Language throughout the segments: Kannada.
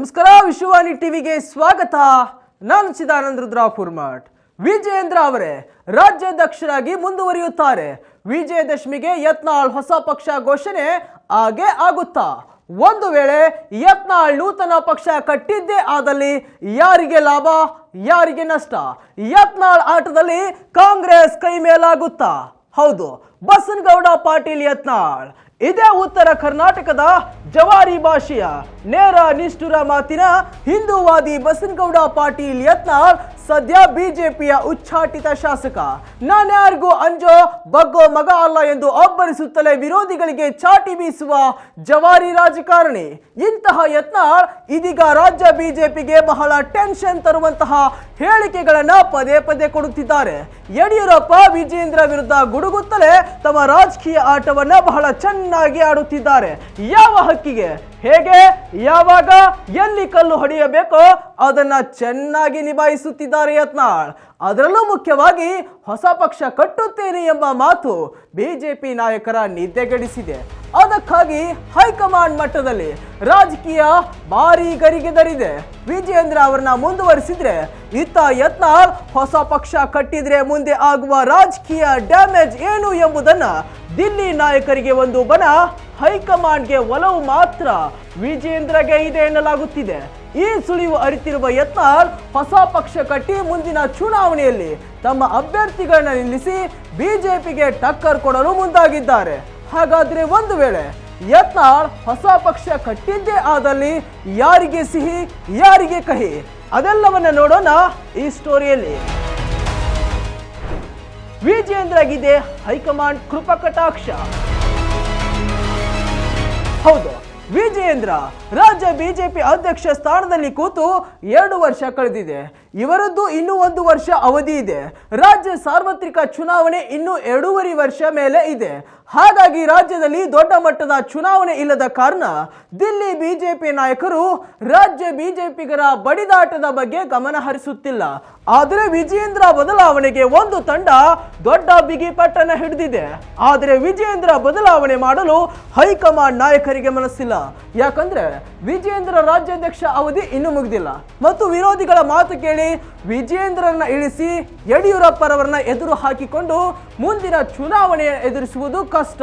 ನಮಸ್ಕಾರ, ವಿಶ್ವವಾಣಿ ಟಿವಿಗೆ ಸ್ವಾಗತ. ನಾನು ಚಿದಾನಂದ ರುದ್ರಾಪುರ್ ಮಠ್. ವಿಜಯೇಂದ್ರ ಅವರೇ ರಾಜ್ಯಾಧ್ಯಕ್ಷರಾಗಿ ಮುಂದುವರಿಯುತ್ತಾರೆ. ವಿಜಯದಶಮಿಗೆ ಯತ್ನಾಳ್ ಹೊಸ ಪಕ್ಷ ಘೋಷಣೆ ಆಗೇ ಆಗುತ್ತಾ? ಒಂದು ವೇಳೆ ಯತ್ನಾಳ್ ನೂತನ ಪಕ್ಷ ಕಟ್ಟಿದ್ದೇ ಆದಲ್ಲಿ ಯಾರಿಗೆ ಲಾಭ, ಯಾರಿಗೆ ನಷ್ಟ? ಯತ್ನಾಳ್ ಆಟದಲ್ಲಿ ಕಾಂಗ್ರೆಸ್ ಕೈ ಮೇಲಾಗುತ್ತಾ? ಹೌದು, ಬಸನಗೌಡ ಪಾಟೀಲ್ ಯತ್ನಾಳ್. ಇದೇ ಉತ್ತರ ಕರ್ನಾಟಕದ ಜವಾರಿ ಭಾಷೆಯ ನೇರ ನಿಷ್ಠುರ ಮಾತಿನ ಹಿಂದೂವಾದಿ ಬಸನಗೌಡ ಪಾಟೀಲ್ ಯತ್ನಾಳ್ ಸದ್ಯ ಬಿಜೆಪಿಯ ಉಚ್ಚಾಟಿತ ಶಾಸಕ. ನಾನ್ಯಾರಿಗೂ ಅಂಜೋ ಬಗ್ಗೋ ಮಗ ಅಲ್ಲ ಎಂದು ಅಬ್ಬರಿಸುತ್ತಲೇ ವಿರೋಧಿಗಳಿಗೆ ಚಾಟಿ ಬೀಸುವ ಜವಾರಿ ರಾಜಕಾರಣಿ. ಇಂತಹ ಯತ್ನಾಳ್ ಇದೀಗ ರಾಜ್ಯ ಬಿಜೆಪಿಗೆ ಬಹಳ ಟೆನ್ಷನ್ ತರುವಂತಹ ಹೇಳಿಕೆಗಳನ್ನ ಪದೇ ಪದೇ ಕೊಡುತ್ತಿದ್ದಾರೆ. ಯಡಿಯೂರಪ್ಪ ವಿಜಯೇಂದ್ರ ವಿರುದ್ಧ ಗುಡುಗುತ್ತಲೇ ತಮ್ಮ ರಾಜಕೀಯ ಆಟವನ್ನ ಬಹಳ ಚೆನ್ನಾಗಿ ಆಡುತ್ತಿದ್ದಾರೆ. ಯಾವ ಹಕ್ಕಿಗೆ ಹೇಗೆ, ಯಾವಾಗ, ಎಲ್ಲಿ ಕಲ್ಲು ಹೊಡೆಯಬೇಕೋ ಅದನ್ನ ಚೆನ್ನಾಗಿ ನಿಭಾಯಿಸುತ್ತಿದ್ದಾರೆ ಯತ್ನಾಳ್. ಅದರಲ್ಲೂ ಮುಖ್ಯವಾಗಿ ಹೊಸ ಪಕ್ಷ ಕಟ್ಟುತ್ತೇನೆ ಎಂಬ ಮಾತು ಬಿಜೆಪಿ ನಾಯಕರ ನಿದ್ದೆಗೆಡಿಸಿದೆ. ಅದಕ್ಕಾಗಿ ಹೈಕಮಾಂಡ್ ಮಟ್ಟದಲ್ಲಿ ರಾಜಕೀಯ ಭಾರೀ ಗರಿಗೆದರಿದೆ. ವಿಜಯೇಂದ್ರ ಅವರನ್ನ ಮುಂದುವರಿಸಿದ್ರೆ ಇತ್ತ ಯತ್ನಾಳ್ ಹೊಸ ಪಕ್ಷ ಕಟ್ಟಿದ್ರೆ ಮುಂದೆ ಆಗುವ ರಾಜಕೀಯ ಡ್ಯಾಮೇಜ್ ಏನು ಎಂಬುದನ್ನ ದಿಲ್ಲಿ ನಾಯಕರಿಗೆ ಒಂದು ಬಣ, ಹೈಕಮಾಂಡ್ಗೆ ಒಲವು ಮಾತ್ರ ವಿಜಯೇಂದ್ರಗೆ ಇದೆ ಎನ್ನಲಾಗುತ್ತಿದೆ. ಈ ಸುಳಿವು ಅರಿತಿರುವ ಯತ್ನಾಳ್ ಹೊಸ ಪಕ್ಷ ಕಟ್ಟಿ ಮುಂದಿನ ಚುನಾವಣೆಯಲ್ಲಿ ತಮ್ಮ ಅಭ್ಯರ್ಥಿಗಳನ್ನ ನಿಲ್ಲಿಸಿ ಬಿಜೆಪಿಗೆ ಟಕ್ಕರ್ ಕೊಡಲು ಮುಂದಾಗಿದ್ದಾರೆ. ಹಾಗಾದ್ರೆ ಒಂದು ವೇಳೆ ಯತ್ನಾಳ್ ಹೊಸ ಪಕ್ಷ ಕಟ್ಟಿದ್ದೇ ಆದಲ್ಲಿ ಯಾರಿಗೆ ಸಿಹಿ, ಯಾರಿಗೆ ಕಹಿ? ಅದೆಲ್ಲವನ್ನ ನೋಡೋಣ ಈ ಸ್ಟೋರಿಯಲ್ಲಿ. ವಿಜಯೇಂದ್ರಗಿದೆ ಹೈಕಮಾಂಡ್ ಕೃಪಾ ಕಟಾಕ್ಷ. ಹೌದು, ವಿಜಯೇಂದ್ರ ರಾಜ್ಯ ಬಿಜೆಪಿ ಅಧ್ಯಕ್ಷ ಸ್ಥಾನದಲ್ಲಿ ಕೂತು 2 ವರ್ಷ ಕಳೆದಿದೆ. ಇವರದ್ದು ಇನ್ನೂ 1 ವರ್ಷ ಅವಧಿ ಇದೆ. ರಾಜ್ಯ ಸಾರ್ವತ್ರಿಕ ಚುನಾವಣೆ ಇನ್ನೂ 2.5 ವರ್ಷ ಮೇಲೆ ಇದೆ. ಹಾಗಾಗಿ ರಾಜ್ಯದಲ್ಲಿ ದೊಡ್ಡ ಮಟ್ಟದ ಚುನಾವಣೆ ಇಲ್ಲದ ಕಾರಣ ದಿಲ್ಲಿ ಬಿಜೆಪಿ ನಾಯಕರು ರಾಜ್ಯ ಬಿಜೆಪಿಗರ ಬಡಿದಾಟದ ಬಗ್ಗೆ ಗಮನ ಹರಿಸುತ್ತಿಲ್ಲ. ಆದರೆ ವಿಜಯೇಂದ್ರ ಬದಲಾವಣೆಗೆ ಒಂದು ತಂಡ ದೊಡ್ಡ ಬಿಗಿಪಟ್ಟನ್ನು ಹಿಡಿದಿದೆ. ಆದರೆ ವಿಜಯೇಂದ್ರ ಬದಲಾವಣೆ ಮಾಡಲು ಹೈಕಮಾಂಡ್ ನಾಯಕರಿಗೆ ಮನಸ್ಸಿಲ್ಲ. ಯಾಕಂದ್ರೆ ವಿಜಯೇಂದ್ರ ರಾಜ್ಯಾಧ್ಯಕ್ಷ ಅವಧಿ ಇನ್ನೂ ಮುಗಿದಿಲ್ಲ ಮತ್ತು ವಿರೋಧಿಗಳ ಮಾತು ಕೇಳಿ ವಿಜಯೇಂದ್ರನ್ನ ಇಳಿಸಿ ಯಡಿಯೂರಪ್ಪರವರನ್ನ ಎದುರು ಹಾಕಿಕೊಂಡು ಮುಂದಿನ ಚುನಾವಣೆ ಎದುರಿಸುವುದು ಕಷ್ಟ.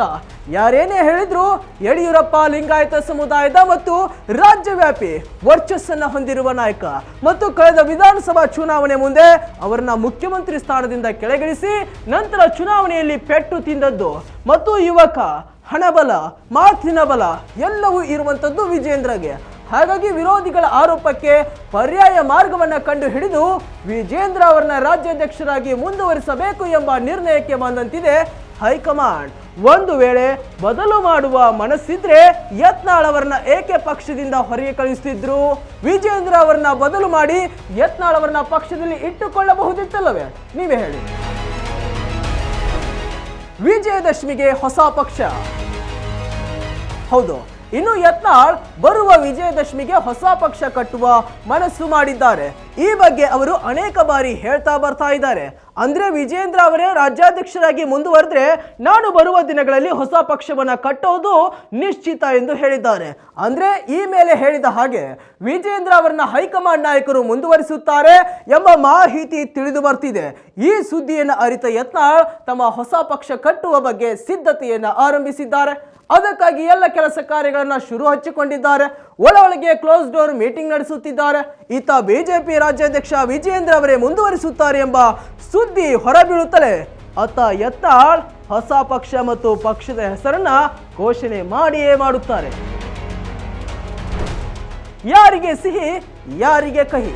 ಯಾರೇನೇ ಹೇಳಿದ್ರು ಯಡಿಯೂರಪ್ಪ ಲಿಂಗಾಯತ ಸಮುದಾಯದ ಮತ್ತು ರಾಜ್ಯವ್ಯಾಪಿ ವರ್ಚಸ್ಸನ್ನ ಹೊಂದಿರುವ ನಾಯಕ ಮತ್ತು ಕಳೆದ ವಿಧಾನಸಭಾ ಚುನಾವಣೆ ಮುಂದೆ ಅವರನ್ನ ಮುಖ್ಯಮಂತ್ರಿ ಸ್ಥಾನದಿಂದ ಕೆಳಗಿಳಿಸಿ ನಂತರ ಚುನಾವಣೆಯಲ್ಲಿ ಪೆಟ್ಟು ತಿಂದದ್ದು ಮತ್ತು ಯುವಕ, ಹಣಬಲ, ಮಾತಿನ ಬಲ ಎಲ್ಲವೂ ಇರುವಂತದ್ದು ವಿಜಯೇಂದ್ರಗೆ. ಹಾಗಾಗಿ ವಿರೋಧಿಗಳ ಆರೋಪಕ್ಕೆ ಪರ್ಯಾಯ ಮಾರ್ಗವನ್ನ ಕಂಡು ಹಿಡಿದು ವಿಜಯೇಂದ್ರ ಅವರನ್ನ ರಾಜ್ಯಾಧ್ಯಕ್ಷರಾಗಿ ಮುಂದುವರಿಸಬೇಕು ಎಂಬ ನಿರ್ಣಯಕ್ಕೆ ಬಂದಂತಿದೆ ಹೈಕಮಾಂಡ್. ಒಂದು ವೇಳೆ ಬದಲು ಮಾಡುವ ಮನಸ್ಸಿದ್ರೆ ಯತ್ನಾಳ್ ಅವರನ್ನ ಏಕೆ ಪಕ್ಷದಿಂದ ಹೊರಗೆ ಕಳಿಸುತ್ತಿದ್ರು? ವಿಜಯೇಂದ್ರ ಅವರನ್ನ ಬದಲು ಮಾಡಿ ಯತ್ನಾಳ್ ಅವರನ್ನ ಪಕ್ಷದಲ್ಲಿ ಇಟ್ಟುಕೊಳ್ಳಬಹುದಿತ್ತಲ್ಲವೇ? ನೀವೇ ಹೇಳಿ. ವಿಜಯದಶಮಿಗೆ ಹೊಸ ಪಕ್ಷ. ಹೌದು, ಇನ್ನು ಯತ್ನಾಳ್ ಬರುವ ವಿಜಯದಶಮಿಗೆ ಹೊಸ ಪಕ್ಷ ಕಟ್ಟುವ ಮನಸ್ಸು ಮಾಡಿದ್ದಾರೆ. ಈ ಬಗ್ಗೆ ಅವರು ಅನೇಕ ಬಾರಿ ಹೇಳ್ತಾ ಬರ್ತಾ ಇದ್ದಾರೆ. ಅಂದ್ರೆ ವಿಜಯೇಂದ್ರ ಅವರೇ ರಾಜ್ಯಾಧ್ಯಕ್ಷರಾಗಿ ಮುಂದುವರೆದ್ರೆ ನಾನು ಬರುವ ದಿನಗಳಲ್ಲಿ ಹೊಸ ಪಕ್ಷವನ್ನ ಕಟ್ಟೋದು ನಿಶ್ಚಿತ ಎಂದು ಹೇಳಿದ್ದಾರೆ. ಅಂದ್ರೆ ಈ ಮೇಲೆ ಹೇಳಿದ ಹಾಗೆ ವಿಜಯೇಂದ್ರ ಅವರನ್ನ ಹೈಕಮಾಂಡ್ ನಾಯಕರು ಮುಂದುವರಿಸುತ್ತಾರೆ ಎಂಬ ಮಾಹಿತಿ ತಿಳಿದು ಬರ್ತಿದೆ. ಈ ಸುದ್ದಿಯನ್ನು ಅರಿತ ಯತ್ನಾಳ್ ತಮ್ಮ ಹೊಸ ಪಕ್ಷ ಕಟ್ಟುವ ಬಗ್ಗೆ ಸಿದ್ಧತೆಯನ್ನ ಆರಂಭಿಸಿದ್ದಾರೆ. ಅದಕ್ಕಾಗಿ ಎಲ್ಲ ಕೆಲಸ ಕಾರ್ಯಗಳನ್ನ ಶುರು ಹಚ್ಚಿಕೊಂಡಿದ್ದಾರೆ. ಒಳಗೆ ಕ್ಲೋಸ್ ಡೋರ್ ಮೀಟಿಂಗ್ ನಡೆಸುತ್ತಿದ್ದಾರೆ. ಈತ ಬಿಜೆಪಿ ರಾಜ್ಯಾಧ್ಯಕ್ಷ ವಿಜಯೇಂದ್ರ ಅವರೇ ಮುಂದುವರಿಸುತ್ತಾರೆ ಎಂಬ ಸುದ್ದಿ ಹೊರಬೀಳುತ್ತಲೇ ಅತ್ತ ಯತ್ನಾಳ್ ಹೊಸ ಪಕ್ಷ ಮತ್ತು ಪಕ್ಷದ ಹೆಸರನ್ನ ಘೋಷಣೆ ಮಾಡಿಯೇ ಮಾಡುತ್ತಾರೆ. ಯಾರಿಗೆ ಸಿಹಿ, ಯಾರಿಗೆ ಕಹಿ?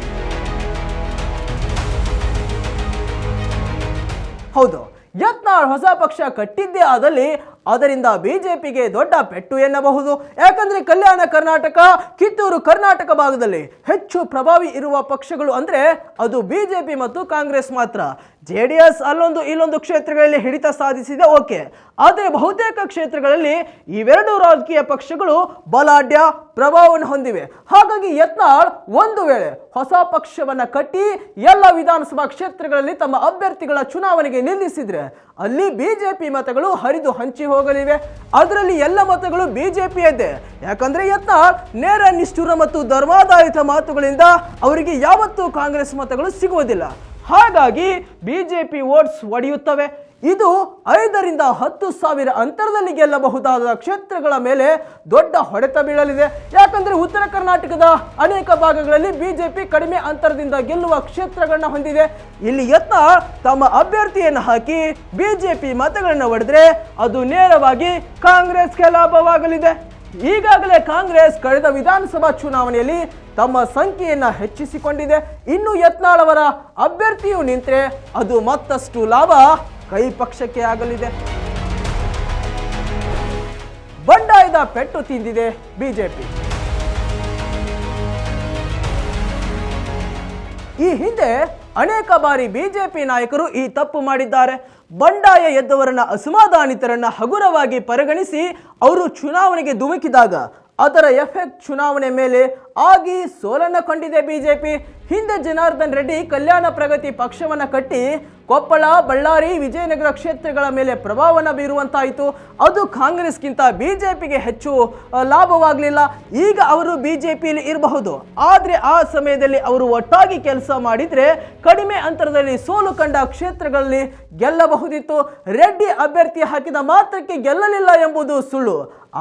ಹೌದು, ಯತ್ನಾಳ್ ಹೊಸ ಪಕ್ಷ ಕಟ್ಟಿದ್ದೇ ಆದಲ್ಲಿ ಅದರಿಂದ ಬಿಜೆಪಿಗೆ ದೊಡ್ಡ ಪೆಟ್ಟು ಎನ್ನಬಹುದು. ಯಾಕಂದ್ರೆ ಕಲ್ಯಾಣ ಕರ್ನಾಟಕ, ಕಿತ್ತೂರು ಕರ್ನಾಟಕ ಭಾಗದಲ್ಲಿ ಹೆಚ್ಚು ಪ್ರಭಾವಿ ಇರುವ ಪಕ್ಷಗಳು ಅಂದ್ರೆ ಅದು ಬಿಜೆಪಿ ಮತ್ತು ಕಾಂಗ್ರೆಸ್ ಮಾತ್ರ. ಜೆಡಿಎಸ್ ಅಲ್ಲೊಂದು ಇಲ್ಲೊಂದು ಕ್ಷೇತ್ರಗಳಲ್ಲಿ ಹಿಡಿತ ಸಾಧಿಸಿದೆ, ಓಕೆ. ಆದರೆ ಬಹುತೇಕ ಕ್ಷೇತ್ರಗಳಲ್ಲಿ ಇವೆರಡು ರಾಜಕೀಯ ಪಕ್ಷಗಳು ಬಲಾಢ್ಯ ಪ್ರಭಾವವನ್ನು ಹೊಂದಿವೆ. ಹಾಗಾಗಿ ಯತ್ನಾಳ್ ಒಂದು ವೇಳೆ ಹೊಸ ಪಕ್ಷವನ್ನ ಕಟ್ಟಿ ಎಲ್ಲ ವಿಧಾನಸಭಾ ಕ್ಷೇತ್ರಗಳಲ್ಲಿ ತಮ್ಮ ಅಭ್ಯರ್ಥಿಗಳ ಚುನಾವಣೆಗೆ ನಿಲ್ಲಿಸಿದ್ರೆ ಅಲ್ಲಿ ಬಿಜೆಪಿ ಮತಗಳು ಹರಿದು ಹಂಚಿ ಹೋಗಲಿವೆ. ಅದರಲ್ಲಿ ಎಲ್ಲ ಮತಗಳು ಬಿಜೆಪಿಯದ್ದೇ. ಯಾಕಂದ್ರೆ ಯತ್ನಾಳ್ ನೇರ, ನಿಷ್ಠುರ ಮತ್ತು ಧರ್ಮಾಧಾರಿತ ಮಾತುಗಳಿಂದ ಅವರಿಗೆ ಯಾವತ್ತೂ ಕಾಂಗ್ರೆಸ್ ಮತಗಳು ಸಿಗುವುದಿಲ್ಲ. ಹಾಗಾಗಿ ಬಿಜೆಪಿ ವೋಟ್ಸ್ ಒಡೆಯುತ್ತವೆ. ಇದು 5ರಿಂದ 10,000 ಅಂತರದಲ್ಲಿ ಗೆಲ್ಲಬಹುದಾದ ಕ್ಷೇತ್ರಗಳ ಮೇಲೆ ದೊಡ್ಡ ಹೊಡೆತ ಬೀಳಲಿದೆ. ಯಾಕಂದ್ರೆ ಉತ್ತರ ಕರ್ನಾಟಕದ ಅನೇಕ ಭಾಗಗಳಲ್ಲಿ ಬಿಜೆಪಿ ಕಡಿಮೆ ಅಂತರದಿಂದ ಗೆಲ್ಲುವ ಕ್ಷೇತ್ರಗಳನ್ನ ಹೊಂದಿದೆ. ಇಲ್ಲಿ ಯತ್ನಾಳ್ ತಮ್ಮ ಅಭ್ಯರ್ಥಿಯನ್ನು ಹಾಕಿ ಬಿಜೆಪಿ ಮತಗಳನ್ನ ಹೊಡೆದ್ರೆ ಅದು ನೇರವಾಗಿ ಕಾಂಗ್ರೆಸ್ಗೆ ಲಾಭವಾಗಲಿದೆ. ಈಗಾಗಲೇ ಕಾಂಗ್ರೆಸ್ ಕಳೆದ ವಿಧಾನಸಭಾ ಚುನಾವಣೆಯಲ್ಲಿ ತಮ್ಮ ಸಂಖ್ಯೆಯನ್ನ ಹೆಚ್ಚಿಸಿಕೊಂಡಿದೆ. ಇನ್ನು ಯತ್ನಾಳ್ ಅವರ ಅಭ್ಯರ್ಥಿಯು ನಿಂತರೆ ಅದು ಮತ್ತಷ್ಟು ಲಾಭ ಕೈ ಪಕ್ಷಕ್ಕೆ ಆಗಲಿದೆ. ಬಂಡಾಯದ ಪೆಟ್ಟು ತಿಂದಿದೆ ಬಿಜೆಪಿ. ಈ ಹಿಂದೆ ಅನೇಕ ಬಾರಿ ಬಿಜೆಪಿ ನಾಯಕರು ಈ ತಪ್ಪು ಮಾಡಿದ್ದಾರೆ. ಬಂಡಾಯ ಎದ್ದವರನ್ನ, ಅಸಮಾಧಾನಿತರನ್ನ ಹಗುರವಾಗಿ ಪರಿಗಣಿಸಿ ಅವರು ಚುನಾವಣೆಗೆ ಧುಮುಕಿದಾಗ ಅದರ ಎಫೆಕ್ಟ್ ಚುನಾವಣೆ ಮೇಲೆ ಆಗಿ ಸೋಲನ್ನ ಕಂಡಿದೆ ಬಿಜೆಪಿ. ಹಿಂದೆ ಜನಾರ್ದನ್ ರೆಡ್ಡಿ ಕಲ್ಯಾಣ ಪ್ರಗತಿ ಪಕ್ಷವನ್ನ ಕಟ್ಟಿ ಕೊಪ್ಪಳ, ಬಳ್ಳಾರಿ, ವಿಜಯನಗರ ಕ್ಷೇತ್ರಗಳ ಮೇಲೆ ಪ್ರಭಾವವನ್ನು ಬೀರುವಂತಾಯಿತು. ಅದು ಕಾಂಗ್ರೆಸ್ಗಿಂತ ಬಿಜೆಪಿಗೆ ಹೆಚ್ಚು ಲಾಭವಾಗಲಿಲ್ಲ. ಈಗ ಅವರು ಬಿಜೆಪಿಯಲ್ಲಿ ಇರಬಹುದು, ಆದರೆ ಆ ಸಮಯದಲ್ಲಿ ಅವರು ಒಟ್ಟಾಗಿ ಕೆಲಸ ಮಾಡಿದ್ರೆ ಕಡಿಮೆ ಅಂತರದಲ್ಲಿ ಸೋಲು ಕಂಡ ಕ್ಷೇತ್ರಗಳಲ್ಲಿ ಗೆಲ್ಲಬಹುದಿತ್ತು. ರೆಡ್ಡಿ ಅಭ್ಯರ್ಥಿ ಹಾಕಿದ ಮಾತ್ರಕ್ಕೆ ಗೆಲ್ಲಲಿಲ್ಲ ಎಂಬುದು ಸುಳ್ಳು.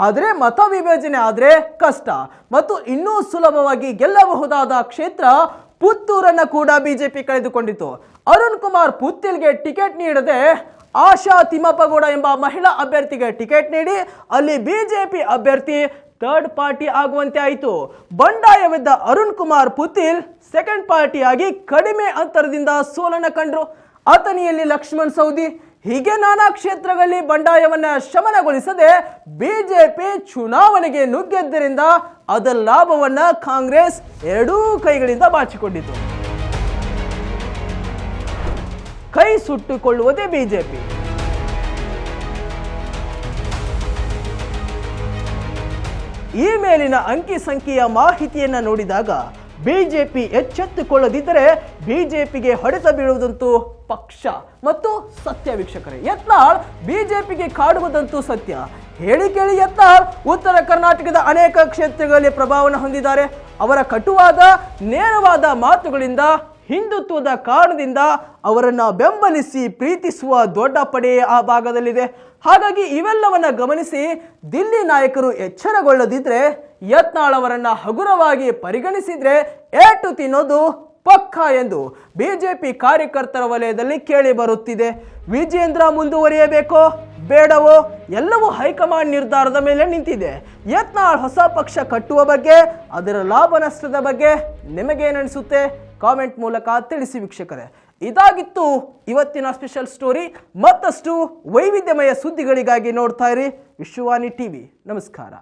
ಆದರೆ ಮತ ವಿಭಜನೆ ಆದರೆ ಕಷ್ಟ ಮತ್ತು ಇನ್ನೂ ಸುಲಭವಾಗಿ ಗೆಲ್ಲಬಹುದಾದ ಕ್ಷೇತ್ರ ಪುತ್ತೂರನ್ನ ಕೂಡ ಬಿಜೆಪಿ ಕಳೆದುಕೊಂಡಿತು. ಅರುಣ್ ಕುಮಾರ್ ಪುತ್ತಿಲ್ಗೆ ಟಿಕೆಟ್ ನೀಡದೆ ಆಶಾ ತಿಮ್ಮಪ್ಪಗೌಡ ಎಂಬ ಮಹಿಳಾ ಅಭ್ಯರ್ಥಿಗೆ ಟಿಕೆಟ್ ನೀಡಿ ಅಲ್ಲಿ ಬಿಜೆಪಿ ಅಭ್ಯರ್ಥಿ ಥರ್ಡ್ ಪಾರ್ಟಿ ಆಗುವಂತೆ ಆಯಿತು. ಬಂಡಾಯವಿದ್ದ ಅರುಣ್ ಕುಮಾರ್ ಪುತ್ತಿಲ್ ಸೆಕೆಂಡ್ ಪಾರ್ಟಿಯಾಗಿ ಕಡಿಮೆ ಅಂತರದಿಂದ ಸೋಲನ್ನ ಕಂಡ್ರು. ಅಥಣಿಯಲ್ಲಿ ಲಕ್ಷ್ಮಣ್ ಸವದಿ, ಹೀಗೆ ನಾನಾ ಕ್ಷೇತ್ರಗಳಲ್ಲಿ ಬಂಡಾಯವನ್ನ ಶಮನಗೊಳಿಸದೆ ಬಿಜೆಪಿ ಚುನಾವಣೆಗೆ ನುಗ್ಗೆದ್ದರಿಂದ ಅದರ ಲಾಭವನ್ನ ಕಾಂಗ್ರೆಸ್ ಎರಡೂ ಕೈಗಳಿಂದ ಬಾಚಿಕೊಂಡಿತು. ಕೈ ಸುಟ್ಟುಕೊಳ್ಳುವುದೇ ಬಿಜೆಪಿ. ಈ ಮೇಲಿನ ಅಂಕಿ ಸಂಖ್ಯೆಯ ಮಾಹಿತಿಯನ್ನ ನೋಡಿದಾಗ ಬಿಜೆಪಿ ಎಚ್ಚೆತ್ತುಕೊಳ್ಳದಿದ್ದರೆ ಬಿಜೆಪಿಗೆ ಹೊಡೆತ ಬೀಳುವುದಂತೂ ಪಕ್ಷ ಮತ್ತು ಸತ್ಯ. ವೀಕ್ಷಕರೇ, ಯತ್ನಾಳ್ ಬಿಜೆಪಿಗೆ ಕಾಡುವುದಂತೂ ಸತ್ಯ. ಹೇಳಿ ಕೇಳಿ ಯತ್ನಾಳ್ ಉತ್ತರ ಕರ್ನಾಟಕದ ಅನೇಕ ಕ್ಷೇತ್ರಗಳಲ್ಲಿ ಪ್ರಭಾವವನ್ನು ಹೊಂದಿದ್ದಾರೆ. ಅವರ ಕಟುವಾದ, ನೇರವಾದ ಮಾತುಗಳಿಂದ, ಹಿಂದುತ್ವದ ಕಾರಣದಿಂದ ಅವರನ್ನ ಬೆಂಬಲಿಸಿ ಪ್ರೀತಿಸುವ ದೊಡ್ಡ ಪಡೆ ಆ ಭಾಗದಲ್ಲಿದೆ. ಹಾಗಾಗಿ ಇವೆಲ್ಲವನ್ನ ಗಮನಿಸಿ ದಿಲ್ಲಿ ನಾಯಕರು ಎಚ್ಚರಗೊಳ್ಳದಿದ್ರೆ, ಯತ್ನಾಳ್ ಅವರನ್ನ ಹಗುರವಾಗಿ ಪರಿಗಣಿಸಿದ್ರೆ ಏಟು ತಿನ್ನೋದು ಪಕ್ಕ ಎಂದು ಬಿಜೆಪಿ ಕಾರ್ಯಕರ್ತರ ವಲಯದಲ್ಲಿ ಕೇಳಿ ಬರುತ್ತಿದೆ. ವಿಜೇಂದ್ರ ಮುಂದುವರಿಯಬೇಕೋ ಬೇಡವೋ ಎಲ್ಲವೂ ಹೈಕಮಾಂಡ್ ನಿರ್ಧಾರದ ಮೇಲೆ ನಿಂತಿದೆ. ಯತ್ನಾಳ್ ಹೊಸ ಪಕ್ಷ ಕಟ್ಟುವ ಬಗ್ಗೆ, ಅದರ ಲಾಭ ನಷ್ಟದ ಬಗ್ಗೆ ನಿಮಗೇನನಿಸುತ್ತೆ? ಕಾಮೆಂಟ್ ಮೂಲಕ ತಿಳಿಸಿ ವೀಕ್ಷಕರೇ. ಇದಾಗಿತ್ತು ಇವತ್ತಿನ ಸ್ಪೆಷಲ್ ಸ್ಟೋರಿ. ಮತ್ತಷ್ಟು ವೈವಿಧ್ಯಮಯ ಸುದ್ದಿಗಳಿಗಾಗಿ ನೋಡ್ತಾ ಇರಿ ವಿಶ್ವವಾಣಿ ಟಿವಿ. ನಮಸ್ಕಾರ.